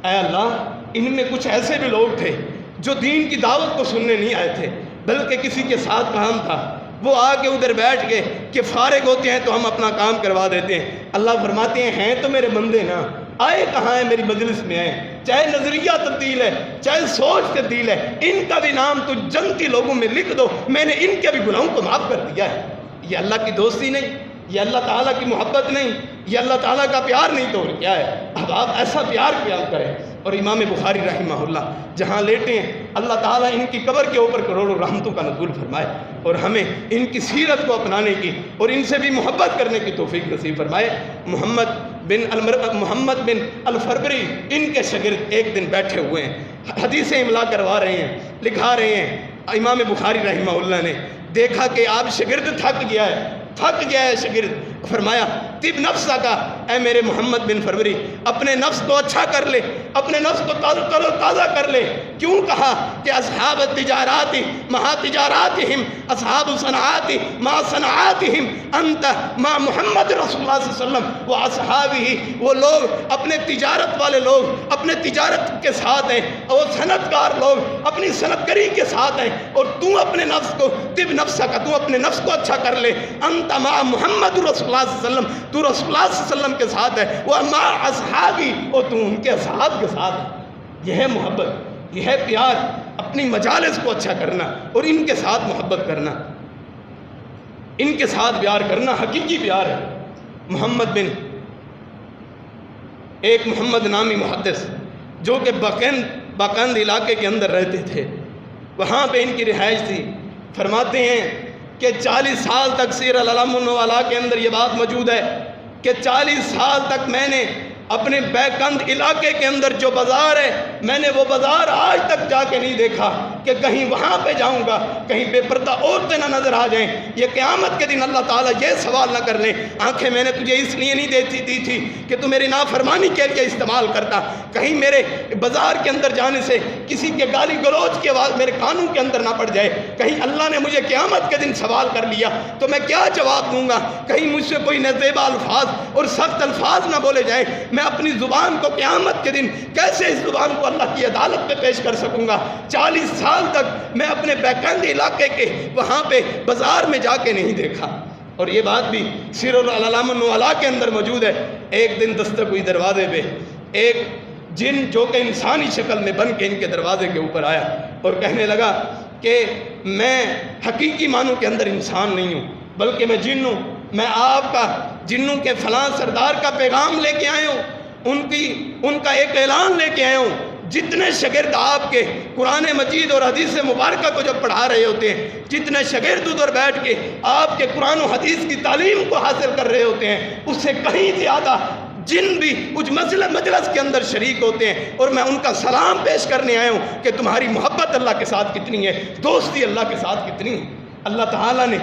S1: اے اللہ ان میں کچھ ایسے بھی لوگ تھے جو دین کی دعوت کو سننے نہیں آئے تھے بلکہ کسی کے ساتھ کام تھا، وہ آ کے ادھر بیٹھ گئے کہ فارغ ہوتے ہیں تو ہم اپنا کام کروا دیتے ہیں۔ اللہ فرماتے ہیں تو میرے بندے نا، آئے کہاں ہیں میری مجلس میں آئے، چاہے نظریہ تبدیل ہے چاہے سوچ تبدیل ہے، ان کا بھی نام تو جنتی لوگوں میں لکھ دو، میں نے ان کے بھی گناہوں کو معاف کر دیا ہے۔ یہ اللہ کی دوستی نہیں، یہ اللہ تعالیٰ کی محبت نہیں، یہ اللہ تعالیٰ کا پیار نہیں تو کیا ہے؟ اب آپ ایسا پیار قیام کریں۔ اور امام بخاری رحمہ اللہ جہاں لیٹے ہیں اللہ تعالیٰ ان کی قبر کے اوپر کروڑوں رحمتوں کا نزول فرمائے اور ہمیں ان کی سیرت کو اپنانے کی اور ان سے بھی محبت کرنے کی توفیق نصیب فرمائے۔ محمد بن الفربری ان کے شاگرد ایک دن بیٹھے ہوئے ہیں، حدیثیں املا کروا رہے ہیں، لکھا رہے ہیں۔ امام بخاری رحمہ اللہ نے دیکھا کہ آپ شاگرد تھک گیا ہے شاگرد، فرمایا طب نفسہ کا، اے میرے محمد بن فربری اپنے نفس کو اچھا کر لے، اپنے نفس کو تازہ کر لے۔ کیوں کہا کہ اصحاب التجارات مع تجاراتہم، اصحاب صنعات مع صنعاتہم، انت مع محمد رسول اللہ صلی اللہ علیہ وسلم و اصحابہ۔ وہ لوگ اپنے تجارت والے لوگ اپنے تجارت کے ساتھ ہیں، اور صنعت کار لوگ اپنی صنعت کاری کے ساتھ ہیں، اور تو اپنے نفس کو طب نفسہ کا، تو اپنے نفس کو اچھا کر لے۔ انت مع محمد رسول اللہ صلی اللہ علیہ وسلم، تو رسول اللہ صلی اللہ علیہ وسلم کے ساتھ ہے، وہ مع اصحابی، اور تو ان کے اصحاب کے ساتھ ہے۔ یہ ہے محبت، یہ ہے پیار، اپنی مجالس کو اچھا کرنا اور ان کے ساتھ محبت کرنا، ان کے ساتھ پیار کرنا حقیقی پیار ہے۔ ایک محمد نامی محدث جو کہ باقند علاقے کے اندر رہتے تھے، وہاں پہ ان کی رہائش تھی، فرماتے ہیں کہ 40 سال تک سیر العلم النبلاء کے اندر یہ بات موجود ہے کہ 40 سال تک میں نے اپنے بیکند علاقے کے اندر جو بازار ہے، میں نے وہ بازار آج تک جا کے نہیں دیکھا کہ کہیں وہاں پہ جاؤں گا کہیں بے پردہ عورتیں نہ نظر آ جائیں۔ یہ قیامت کے دن اللہ تعالیٰ یہ سوال نہ کر لیں آنکھیں میں نے تجھے اس لیے نہیں دی تھی کہ تو میری نافرمانی کے لیے استعمال کرتا، کہیں میرے بازار کے اندر جانے سے کسی کے گالی گلوچ کی آواز میرے کانوں کے اندر نہ پڑ جائے، کہیں اللہ نے مجھے قیامت کے دن سوال کر لیا تو میں کیا جواب دوں گا، کہیں مجھ سے کوئی نازیبا الفاظ اور سخت الفاظ نہ بولے جائیں، میں اپنی زبان کو قیامت کے دن کیسے اس زبان کو اللہ کی عدالت پہ پیش کر سکوں گا۔ 40 سال تک میں اپنے بیکند علاقے کے وہاں پہ بازار میں جا کے نہیں دیکھا۔ اور یہ بات بھی سیر العلم النبلاء کے اندر موجود ہے۔ ایک دن دستک ہوئی دروازے پہ، ایک جن جو کہ انسانی شکل میں بن کے ان کے دروازے کے اوپر آیا اور کہنے لگا کہ میں حقیقی معنوں کے اندر انسان نہیں ہوں بلکہ میں جن ہوں، میں آپ کا جنوں کے فلاں سردار کا پیغام لے کے آیا ہوں، ان کا ایک اعلان لے کے آیا ہوں۔ جتنے شاگرد آپ کے قرآن مجید اور حدیث مبارکہ کو جب پڑھا رہے ہوتے ہیں، جتنے شاگرد ادھر بیٹھ کے آپ کے قرآن و حدیث کی تعلیم کو حاصل کر رہے ہوتے ہیں، اس سے کہیں زیادہ جن بھی کچھ مجلس کے اندر شریک ہوتے ہیں، اور میں ان کا سلام پیش کرنے آیا ہوں کہ تمہاری محبت اللہ کے ساتھ کتنی ہے، دوستی اللہ کے ساتھ کتنی ہے۔ اللہ تعالیٰ نے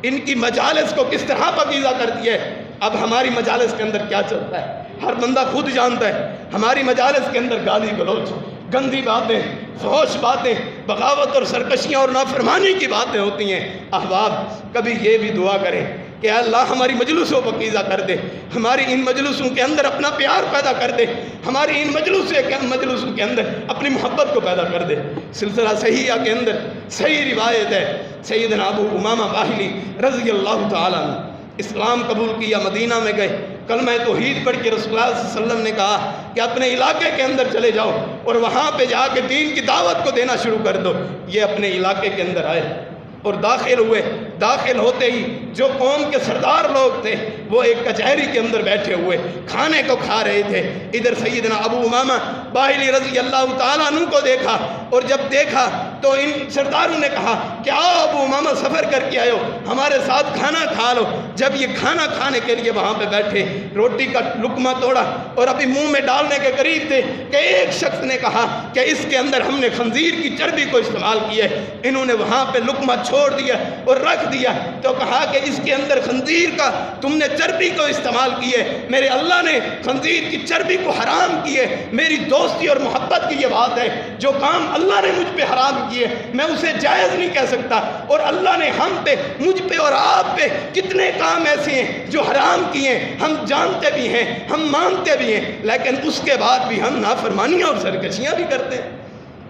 S1: ان کی مجالس کو کس طرح پاکیزہ کر دیا ہے۔ اب ہماری مجالس کے اندر کیا چلتا ہے ہر بندہ خود جانتا ہے۔ ہماری مجالس کے اندر گالی گلوچ، گندی باتیں، فحش باتیں، بغاوت اور سرکشیاں اور نافرمانی کی باتیں ہوتی ہیں۔ احباب کبھی یہ بھی دعا کریں کہ اللہ ہماری مجلسوں کو پاکیزہ کر دے، ہماری ان مجلسوں کے اندر اپنا پیار پیدا کر دے، ہماری ان مجلسوں کے اندر اپنی محبت کو پیدا کر دے۔ سلسلہ صحیحہ کے اندر صحیح روایت ہے، سیدنا ابو امامہ باہلی رضی اللہ تعالیٰ عنہ اسلام قبول کیا، مدینہ میں گئے، کلمہ توحید پڑھ کے رسول اللہ صلی اللہ علیہ وسلم نے کہا کہ اپنے علاقے کے اندر چلے جاؤ اور وہاں پہ جا کے دین کی دعوت کو دینا شروع کر دو۔ یہ اپنے علاقے کے اندر آئے اور داخل ہوئے داخل ہوتے ہی جو قوم کے سردار لوگ تھے وہ ایک کچہری کے اندر بیٹھے ہوئے کھانے کو کھا رہے تھے. ادھر سیدنا ابو امامہ باہلی رضی اللہ تعالیٰ عنہ کو دیکھا، اور جب دیکھا تو ان سرداروں نے کہا کہ آؤ ابو امامہ سفر کر کے آئے ہو، ہمارے ساتھ کھانا کھا لو. جب یہ کھانا کھانے کے لیے وہاں پہ بیٹھے، روٹی کا لقمہ توڑا اور ابھی منہ میں ڈالنے کے قریب تھے کہ ایک شخص نے کہا کہ اس کے اندر ہم نے خنزیر کی چربی کو استعمال کیا ہے. انہوں نے وہاں پہ لقمہ چھوڑ دیا اور رکھ دیا تو کہا کہ اس کے اندر خنزیر کا تم نے چربی کو استعمال کی ہے، میرے اللہ نے خنزیر کی چربی کو حرام کی ہے. میری دوستی اور محبت کی یہ بات ہے، جو کام اللہ نے مجھ پہ حرام کیے میں اسے جائز نہیں کہہ سکتا. اور اللہ نے ہم پہ، مجھ پہ اور آپ پہ کتنے کام ایسے ہیں جو حرام کیے ہیں، ہم جانتے بھی ہیں، ہم مانتے بھی ہیں، لیکن اس کے بعد بھی ہم نافرمانیاں اور سرکشیاں بھی کرتے ہیں.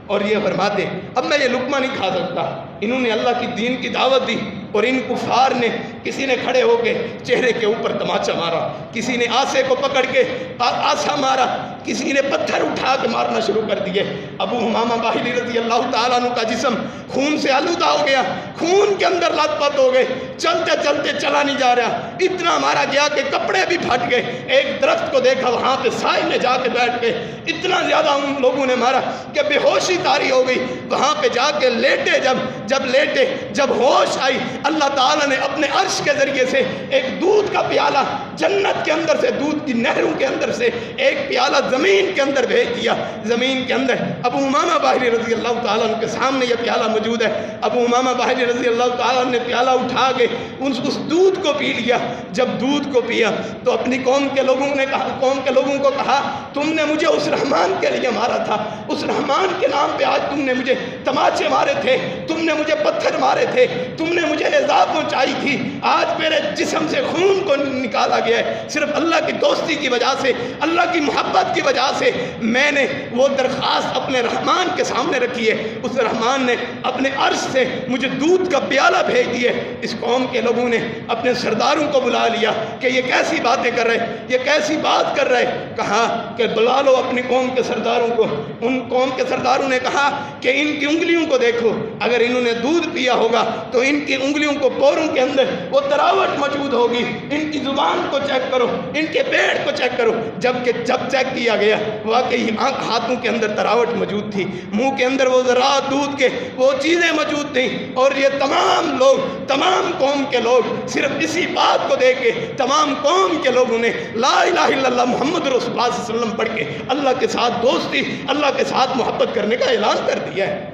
S1: اور یہ فرماتے اب میں یہ لقمہ نہیں کھا سکتا. انہوں نے اللہ کی دین کی دعوت دی اور ان کفار نے، کسی نے کھڑے ہو کے چہرے کے اوپر تماچا مارا، کسی نے آسے کو پکڑ کے آسا مارا، کسی نے پتھر اٹھا کے مارنا شروع کر دیے. ابو امامہ باہلی رضی اللہ تعالیٰ عنہ کا جسم خون سے آلودہ ہو گیا، خون کے اندر لت پت ہو گئے، چلتے چلتے چلا نہیں جا رہا، اتنا مارا گیا کہ کپڑے بھی پھٹ گئے. ایک درخت کو دیکھا، وہاں پہ سائے میں جا کے بیٹھ گئے. اتنا زیادہ ان لوگوں نے مارا کہ بے ہوشی طاری ہو گئی. وہاں پہ جا کے لیٹے، جب لیٹے، جب ہوش آئی، اللہ تعالیٰ نے اپنے عرش کے ذریعے سے ایک دودھ کا پیالہ جنت کے اندر سے، دودھ کی نہروں کے اندر سے ایک پیالہ زمین کے اندر بھیج دیا. زمین کے اندر ابو امامہ باہلی رضی اللہ تعالیٰ عنہ کے سامنے یہ پیالہ موجود ہے. ابو امامہ باہلی رضی اللہ تعالیٰ عنہ نے پیالہ اٹھا کے اس دودھ کو پی لیا. جب دودھ کو پیا تو اپنی قوم کے لوگوں کو کہا تم نے مجھے اس رحمان کے لیے مارا تھا، اس رحمان کے نام پہ آج تم نے مجھے تماچے مارے تھے، تم نے مجھے پتھر مارے تھے، تم نے مجھے ایذا پہنچائی تھی. آج میرے جسم سے خون کو نکالا گیا ہے، صرف اللہ کی دوستی کی وجہ سے، اللہ کی محبت کی وجہ سے میں نے وہ درخواست اپنے رحمان کے سامنے رکھی ہے. اس رحمان نے اپنے عرش سے مجھے دودھ کا پیالہ بھیج دیا. اس قوم کے لوگوں نے اپنے سرداروں کو بلا لیا کہ یہ کیسی باتیں کر رہے، یہ کیسی بات کر رہے. کہا کہ بلا لو اپنی قوم کے سرداروں کو. ان قوم کے سرداروں نے کہا کہ ان کی انگلیوں کو دیکھو، اگر انہوں نے دودھ پیا ہوگا تو ان کی انگلیوں کو پوروں کے اندر وہ تراوٹ موجود ہوگی. ان کی زبان کو چیک کرو، ان کے پیٹ کو چیک کرو. جب چیک کیا گیا واقعی ہاتھوں کے اندر تراوٹ موجود تھی، منہ کے اندر وہ ذرات دودھ کے وہ چیزیں موجود تھیں. اور یہ تمام لوگ، تمام قوم کے لوگ صرف اسی بات کو دیکھ کے، تمام قوم کے لوگوں نے لا الہ الا اللہ محمد رسول اللہ صلی اللہ علیہ وسلم پڑھ کے اللہ کے ساتھ دوستی، اللہ کے ساتھ محبت کرنے کا اعلان کر دیا ہے.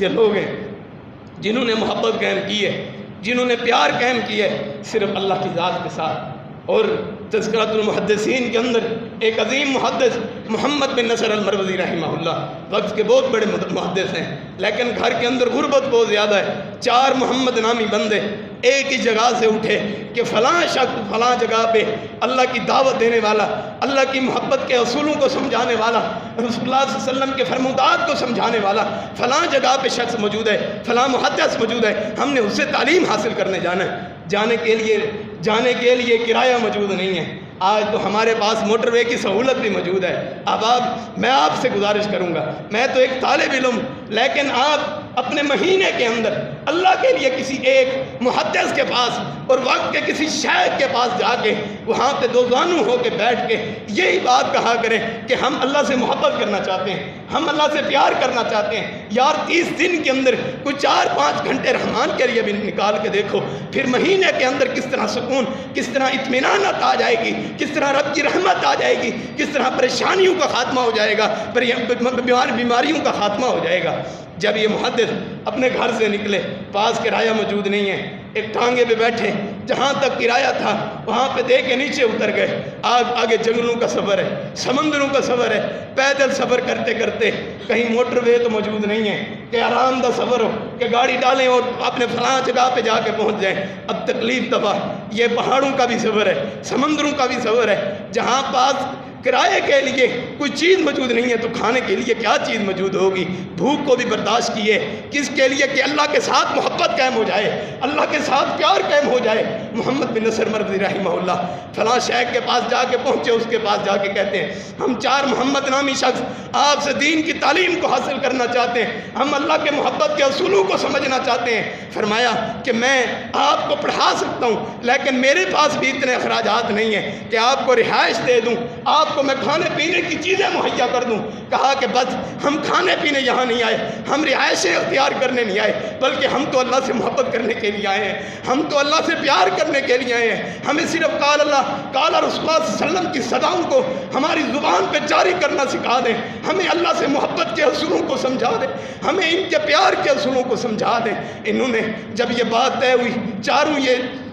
S1: یہ لوگ ہیں جنہوں نے محبت قائم کی ہے، جنہوں نے پیار قائم کیا ہے صرف اللہ کی ذات کے ساتھ. اور تذکرۃ المحدثین کے اندر ایک عظیم محدث محمد بن نصر المروزی رحمہ اللہ، وقت کے بہت بڑے محدث ہیں، لیکن گھر کے اندر غربت بہت زیادہ ہے. 4 محمد نامی بندے ایک ہی جگہ سے اٹھے کہ فلاں شخص فلاں جگہ پہ اللہ کی دعوت دینے والا، اللہ کی محبت کے اصولوں کو سمجھانے والا، رسول اللہ صلی اللہ علیہ وسلم کے فرمودات کو سمجھانے والا فلاں جگہ پہ شخص موجود ہے، فلاں محدث موجود ہے، ہم نے اس سے تعلیم حاصل کرنے جانا ہے. جانے کے لیے کرایہ موجود نہیں ہے. آج تو ہمارے پاس موٹر وے کی سہولت بھی موجود ہے. میں آپ سے گزارش کروں گا، میں تو ایک طالب علم، لیکن آپ اپنے مہینے کے اندر اللہ کے لیے کسی ایک محدث کے پاس اور وقت کے کسی شیخ کے پاس جا کے وہاں پہ دو زانو ہو کے بیٹھ کے یہی بات کہا کریں کہ ہم اللہ سے محبت کرنا چاہتے ہیں، ہم اللہ سے پیار کرنا چاہتے ہیں. یار 30 دن کے اندر کوئی 4-5 گھنٹے رحمان کے لیے بھی نکال کے دیکھو، پھر مہینے کے اندر کس طرح سکون، کس طرح اطمینانت آ جائے گی، کس طرح رب کی رحمت آ جائے گی، کس طرح پریشانیوں کا خاتمہ ہو جائے گا، بیماریوں کا خاتمہ ہو جائے گا. جب یہ محدث اپنے گھر سے نکلے، پاس کرایہ موجود نہیں ہے، ایک ٹانگے پہ بیٹھے، جہاں تک کرایہ تھا وہاں پہ دے کے نیچے اتر گئے. آگے جنگلوں کا سفر ہے، سمندروں کا سفر ہے، پیدل سفر کرتے کرتے کہیں موٹر وے تو موجود نہیں ہے کہ آرام دہ سفر ہو کہ گاڑی ڈالیں اور اپنے فلاں جگہ پہ جا کے پہنچ جائیں. اب تکلیف دفع، یہ پہاڑوں کا بھی سفر ہے، سمندروں کا بھی سفر ہے، جہاں پاس کرائے کے لیے کوئی چیز موجود نہیں ہے تو کھانے کے لیے کیا چیز موجود ہوگی. بھوک کو بھی برداشت کیے، کس کے لیے کہ اللہ کے ساتھ محبت قائم ہو جائے، اللہ کے ساتھ پیار قائم ہو جائے.
S2: محمد بن نصر مروزی رحمہ اللہ فلاں شیخ کے پاس جا کے پہنچے، اس کے پاس جا کے کہتے ہیں ہم 4 محمد نامی شخص آپ سے دین کی تعلیم کو حاصل کرنا چاہتے ہیں، ہم اللہ کے محبت کے اصولوں کو سمجھنا چاہتے ہیں۔ فرمایا کہ میں آپ کو پڑھا سکتا ہوں لیکن میرے پاس بھی اتنے اخراجات نہیں ہیں کہ آپ کو رہائش دے دوں، آپ کو میں کھانے پینے کی چیزیں مہیا کر دوں۔ کہا کہ بس ہم کھانے پینے یہاں نہیں آئے، ہم رہائشیں اختیار کرنے نہیں آئے، بلکہ ہم تو اللہ سے محبت کرنے کے لیے آئے ہیں، ہم تو اللہ سے پیار کرنے کے لیے آئے ہیں۔ ہمیں صرف قال اللہ قال رسول اللہ صلی اللہ علیہ وسلم کی صداؤں کو ہماری زبان پہ جاری کرنا سکھا دیں، ہمیں اللہ سے محبت کے اصولوں کو سمجھا دیں، ہمیں ان کے پیار کے اصولوں کو سمجھا دیں۔ انہوں نے جب یہ بات طے ہوئی،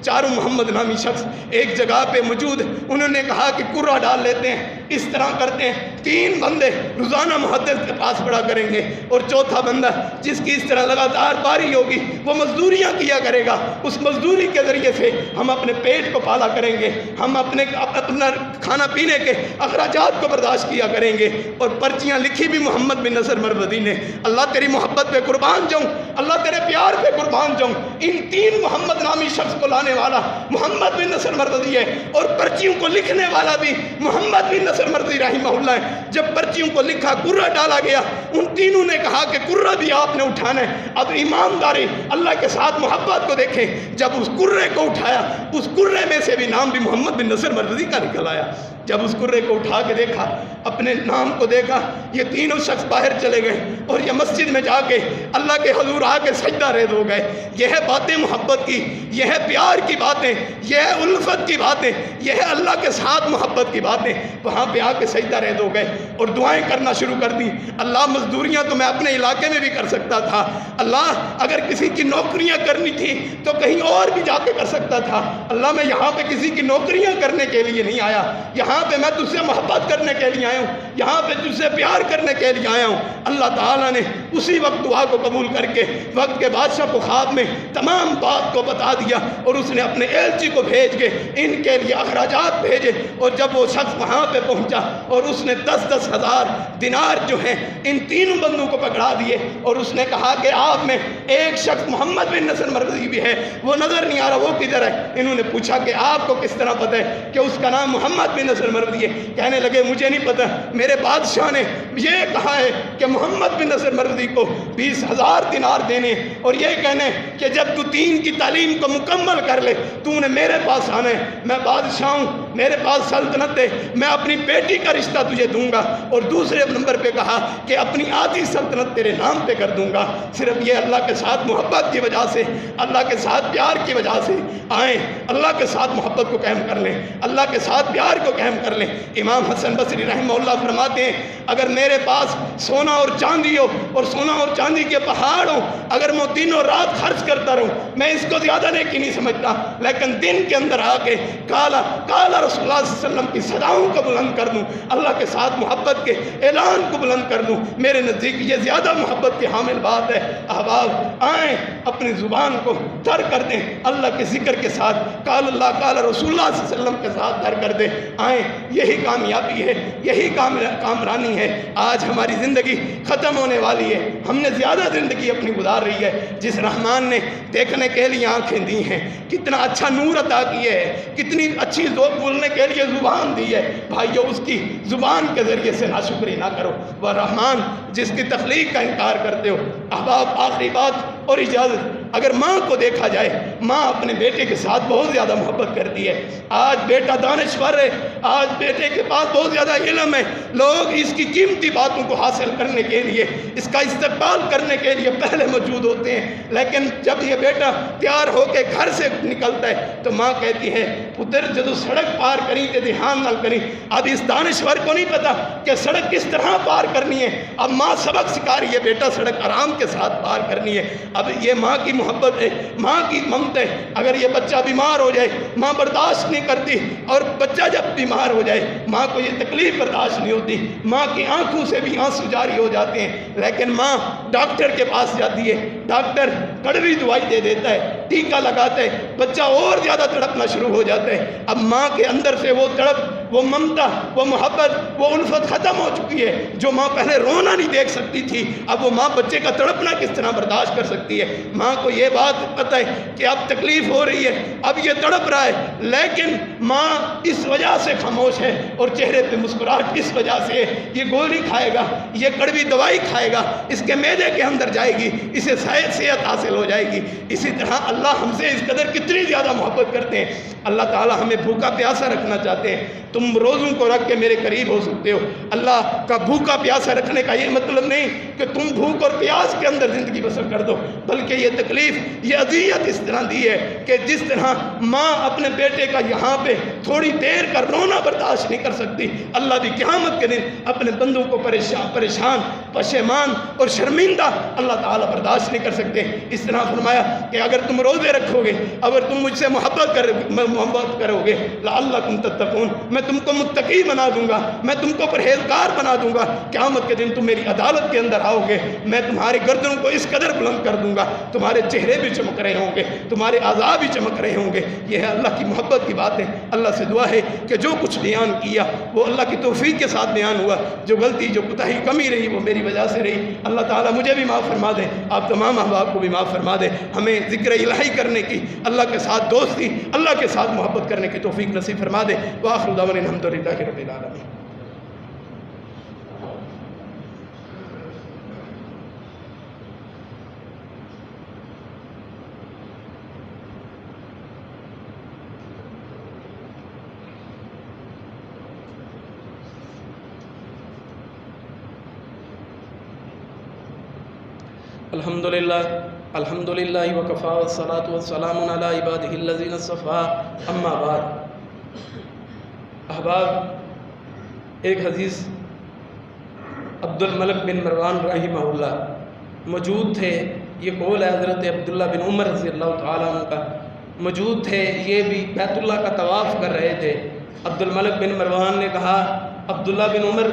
S2: چاروں محمد نامی شخص ایک جگہ پہ موجود، انہوں نے کہا کہ کرہ ڈال لیتے ہیں، اس طرح کرتے ہیں 3 بندے روزانہ محدث کے پاس پڑھا کریں گے اور چوتھا بندہ جس کی اس طرح لگاتار باری ہوگی وہ مزدوریاں کیا کرے گا، اس مزدوری کے ذریعے سے ہم اپنے پیٹ کو پالا کریں گے، ہم اپنا کھانا پینے کے اخراجات کو برداشت کیا کریں گے۔ اور پرچیاں لکھی بھی محمد بن نصر مروزی نے۔ اللہ تیری محبت پہ قربان جاؤں، اللہ تیرے پیار پہ قربان جاؤں، ان 3 محمد نامی شخص کو لانے والا محمد بن نصر مروزی ہے اور پرچیوں کو لکھنے والا بھی محمد بن نصر مروزی رحمہ اللہ ہے۔ جب پرچیوں کو لکھا، کرہ ڈالا گیا، ان تینوں نے کہا کہ کرہ بھی آپ نے اٹھانا ہے۔ اب ایمانداری اللہ کے ساتھ محبت کو دیکھیں، جب اس کرے کو اٹھایا، اس کرے میں سے بھی نام بھی محمد بن نصر مروزی کا نکل آیا۔ جب اس کرے کو اٹھا کے دیکھا، اپنے نام کو دیکھا، یہ تینوں شخص باہر چلے گئے اور یہ مسجد میں جا کے اللہ کے حضور آ کے سجدہ ریز ہو گئے۔ یہ ہے باتیں محبت کی، یہ ہے پیار کی باتیں، یہ ہے الفت کی باتیں، یہ ہے اللہ کے ساتھ محبت کی باتیں۔ وہاں پہ آ کے سجدہ ریز ہو گئے اور دعائیں کرنا شروع کر دی۔ اللہ مزدوریاں تو میں اپنے علاقے میں بھی کر سکتا تھا، اللہ اگر کسی کی نوکریاں کرنی تھی تو کہیں اور بھی جا کے کر سکتا تھا، اللہ میں یہاں پہ کسی کی نوکریاں کرنے کے لیے نہیں آیا، یہاں پہ میں تجھ سے محبت کرنے کے لیے آیا ہوں، یہاں پہ تجھ سے پیار کرنے کے لیے آیا ہوں۔ اللہ تعالیٰ نے اسی وقت دعا کو قبول کر کے وقت کے بادشاہ کو خواب میں تمام بات کو بتا دیا اور اس نے اپنے ایلچی کو بھیج کے ان کے لیے اخراجات بھیجے۔ اور جب وہ شخص وہاں پہ پہنچا اور اس نے 10-10 ہزار دینار جو ہیں ان تینوں بندوں کو پکڑا دیے اور اس نے کہا کہ آپ میں ایک شخص محمد بن نصر مروزی بھی ہے، وہ نظر نہیں آ رہا، وہ کدھر ہے؟ انہوں نے پوچھا کہ آپ کو کس طرح پتہ ہے کہ اس کا نام محمد بن نصر مروزی ہے؟ کہنے لگے مجھے نہیں پتہ، میرے بادشاہ نے یہ کہا ہے کہ محمد بن نصر مروزی کو 20,000 دینار دینے اور یہ کہنے کہ جب تو 3 کی تعلیم کو مکمل کر لے تو نے میرے پاس آنا ہے، میں بادشاہ ہوں، میرے پاس سلطنت ہے، میں اپنی بیٹی کا رشتہ تجھے دوں گا۔ اور دوسرے نمبر پہ کہا کہ اپنی آدھی سلطنت تیرے نام پہ کر دوں گا۔ صرف یہ اللہ کے ساتھ محبت کی وجہ سے، اللہ کے ساتھ پیار کی وجہ سے آئیں، اللہ کے ساتھ محبت کو قائم کر لیں، اللہ کے ساتھ پیار کو قائم کر لیں۔ امام حسن بصری رحمہ اللہ فرماتے ہیں اگر میرے پاس سونا اور چاندی ہو اور سونا اور چاندی کے پہاڑ ہو، اگر میں دنوں رات خرچ کرتا رہوں میں اس کو زیادہ نیکی نہیں سمجھتا، لیکن دن کے اندر آ کے کالا رسول اللہ صلی اللہ علیہ وسلم کی صداؤں کو بلند کر دوں، اللہ کے ساتھ محبت کے اعلان کو بلند کر دوں، میرے نزدیک یہ زیادہ محبت کی حامل بات ہے۔ احباب آئیں اپنی زبان کو تر کر دیں، اللہ کے ذکر کے ساتھ قال اللہ قال رسول اللہ صلی اللہ علیہ وسلم کے ساتھ تر کر دیں۔ آئیں، یہی کامیابی ہے، یہی کامرانی ہے۔ آج ہماری زندگی ختم ہونے والی ہے، ہم نے زیادہ زندگی اپنی گزار رہی ہے۔ جس رحمان نے دیکھنے کے لیے آنکھیں دی ہیں، کتنا اچھا نور عطا کیے ہے، کتنی اچھی بولنے کے لیے زبان دی ہے، بھائیو اس کی زبان کے ذریعے سے ناشکری نہ کرو۔ وہ رحمان جس کی تخلیق کا انکار کرتے ہو۔ احباب آخری بات اور اجازت، اگر ماں کو دیکھا جائے، ماں اپنے بیٹے کے ساتھ بہت زیادہ محبت کرتی ہے۔ آج بیٹا دانشور ہے، آج بیٹے کے پاس بہت زیادہ علم ہے، لوگ اس کی قیمتی باتوں کو حاصل کرنے کے لیے، اس کا استقبال کرنے کے لیے پہلے موجود ہوتے ہیں، لیکن جب یہ بیٹا تیار ہو کے گھر سے نکلتا ہے تو ماں کہتی ہے پتر جدو سڑک پار کری تے دھیان نال کری۔ اب اس دانشور کو نہیں پتا کہ سڑک کس طرح پار کرنی ہے، اب ماں سبق سکھا رہی ہے، بیٹا سڑک آرام کے ساتھ پار کرنی ہے۔ اب یہ ماں کی محبت ہے، ماں کی ممت ہے۔ اگر یہ بچہ بیمار ہو جائے ماں برداشت نہیں کرتی، اور بچہ جب بیمار ہو جائے ماں کو یہ تکلیف برداشت نہیں ہوتی، ماں کی آنکھوں سے بھی آنسو جاری ہو جاتے ہیں، لیکن ماں ڈاکٹر کے پاس جاتی ہے، ڈاکٹر کڑوی دوائی دے دیتا ہے، ٹیکا لگاتا ہے، بچہ اور زیادہ تڑپنا شروع ہو جاتا ہے۔ اب ماں کے اندر سے وہ تڑپ، وہ ممتا، وہ محبت، وہ الفت ختم ہو چکی ہے۔ جو ماں پہلے رونا نہیں دیکھ سکتی تھی، اب وہ ماں بچے کا تڑپنا کس طرح برداشت کر سکتی ہے؟ ماں کو یہ بات پتہ ہے کہ اب تکلیف ہو رہی ہے، اب یہ تڑپ رہا ہے، لیکن ماں اس وجہ سے خاموش ہے اور چہرے پہ مسکراہٹ اس وجہ سے ہے، یہ گولی کھائے گا، یہ کڑوی دوائی کھائے گا، اس کے معدے کے اندر جائے گی، اسے صحت حاصل ہو جائے گی۔ اسی طرح اللہ ہم سے اس قدر کتنی زیادہ محبت کرتے ہیں۔ اللہ تعالیٰ ہمیں بھوکا پیاسا رکھنا چاہتے ہیں۔ تم روزوں کو رکھ کے میرے قریب ہو سکتے ہو۔ اللہ کا بھوکا پیاسا رکھنے کا یہ مطلب نہیں کہ تم بھوک اور پیاس کے اندر زندگی بسر کر دو، بلکہ یہ تکلیف، یہ اذیت اس طرح دی ہے کہ جس طرح ماں اپنے بیٹے کا یہاں پہ تھوڑی دیر کا رونا برداشت نہیں کر سکتی، اللہ بھی قیامت کے دن اپنے بندوں کو پریشان، پشیمان اور شرمندہ اللہ تعالیٰ برداشت نہیں کر سکتے۔ اس طرح فرمایا کہ اگر تم روزے رکھو گے، اگر تم مجھ سے محبت کرو گے، لعلکم تتقون، میں تم کو متقی بنا دوں گا، میں تم کو پرہیزگار بنا دوں گا۔ قیامت کے دن تم میری عدالت کے اندر آؤ گے، میں تمہارے گردنوں کو اس قدر بلند کر دوں گا، تمہارے چہرے بھی چمک رہے ہوں گے، تمہارے اعضاء بھی چمک رہے ہوں گے۔ یہ ہے اللہ کی محبت کی بات ہے۔ اللہ سے دعا ہے کہ جو کچھ بیان کیا وہ اللہ کی توفیق کے ساتھ بیان ہوا، جو غلطی، جو کوتاہی، کمی رہی وہ میری وجہ سے رہی۔ اللہ تعالیٰ مجھے بھی معاف فرما دے، آپ تمام احباب کو بھی معاف فرما دے، ہمیں ذکر الہی کرنے کی، اللہ کے ساتھ دوستی، اللہ کے ساتھ محبت کرنے کی توفیق نصیب فرما دے۔ وآخر دعوانا الحمدللہ رب العالمین۔ الحمدللہ وکفا والصلاة والسلام علی عبادہ الذین اصطفیٰ، اما بعد۔ احباب، ایک حدیث عبد الملک بن مروان رحمہ اللہ موجود تھے، یہ قول ہے حضرت عبداللہ بن عمر رضی اللہ تعالیٰ عنہ کا، موجود تھے، یہ بھی بیت اللہ کا طواف کر رہے تھے۔ عبد الملک بن مروان نے کہا، عبداللہ بن عمر،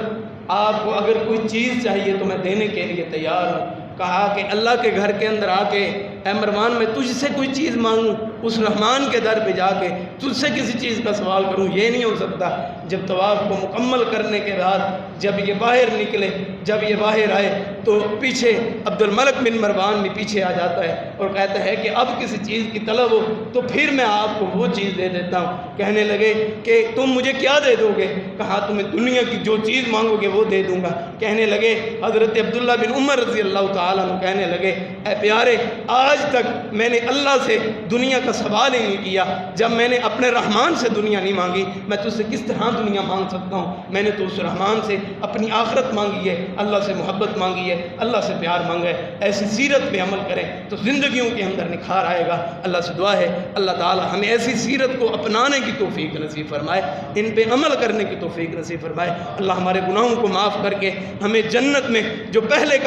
S2: آپ کو اگر کوئی چیز چاہیے تو میں دینے کے لیے تیار ہوں۔ کہا کہ اللہ کے گھر کے اندر آ کے، اے مروان، میں تجھ سے کوئی چیز مانگوں، اس رحمان کے در پہ جا کے تجھ سے کسی چیز کا سوال کروں، یہ نہیں ہو سکتا۔ جب طواف کو مکمل کرنے کے بعد جب یہ باہر نکلے، جب یہ باہر آئے تو پیچھے عبد الملک بن مروان بھی پیچھے آ جاتا ہے اور کہتا ہے کہ اب کسی چیز کی طلب ہو تو پھر میں آپ کو وہ چیز دے دیتا ہوں۔ کہنے لگے کہ تم مجھے کیا دے دو گے؟ کہا تمہیں دنیا کی جو چیز مانگو گے وہ دے دوں گا۔ کہنے لگے حضرت عبداللہ بن عمر رضی اللہ تعالیٰ عنہ کہنے لگے، اے پیارے، آج تک میں نے اللہ سے دنیا کا سوال ہی نہیں کیا، جب میں نے اپنے رحمان سے دنیا نہیں مانگی، میں تجھ سے کس طرح دنیا مانگ سکتا ہوں؟ میں نے تو اس رحمان سے اپنی آخرت مانگی ہے، اللہ سے محبت مانگی ہے، اللہ سے پیار مانگا ہے۔ ایسی سیرت پہ عمل کریں تو زندگیوں کے اندر نکھار آئے گا۔ اللہ سے دعا ہے اللہ تعالی ہمیں ایسی سیرت کو اپنانے کی توفیق نصیب فرمائے، ان پہ عمل کرنے کی توفیق نصیب فرمائے۔ اللہ ہمارے گناہوں کو معاف کر کے ہمیں جنت میں جو پہلے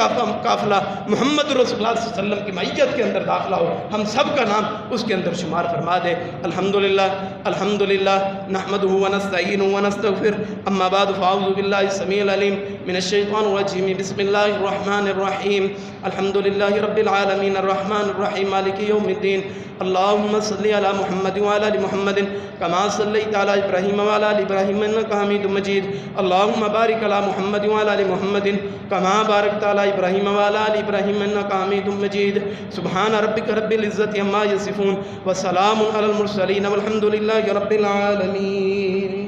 S2: قافلہ محمد رسول اللہ صلی اللہ علیہ وسلم کی معیت کے اندر داخلہ ہو، ہم سب کا نام اس کے اندر شمار فرما دے۔ الحمدللہ نحمدہ ونستعینہ ونستغفر، اما بعد فاعوذ باللہ السمیع العلیم من الشیطان الرجیم، بسم اللہ الرحمن الرحیم، الحمدللہ رب العالمین الرحمن الرحیم مالک یوم الدین، اللہم صلی علی محمد وعلی آل محمد کما صلیت علی ابراہیم وعلی آل ابراہیم انک حمید مجید، اللہم بارک علی محمد وعلی آل محمد کما بارکت علی ابراہیم وعلی آل ابراہیم انک حمید مجید، سبحان ربک رب العزت عما یصفون وسلام علی المرسلین والحمد للہ رب العالمین۔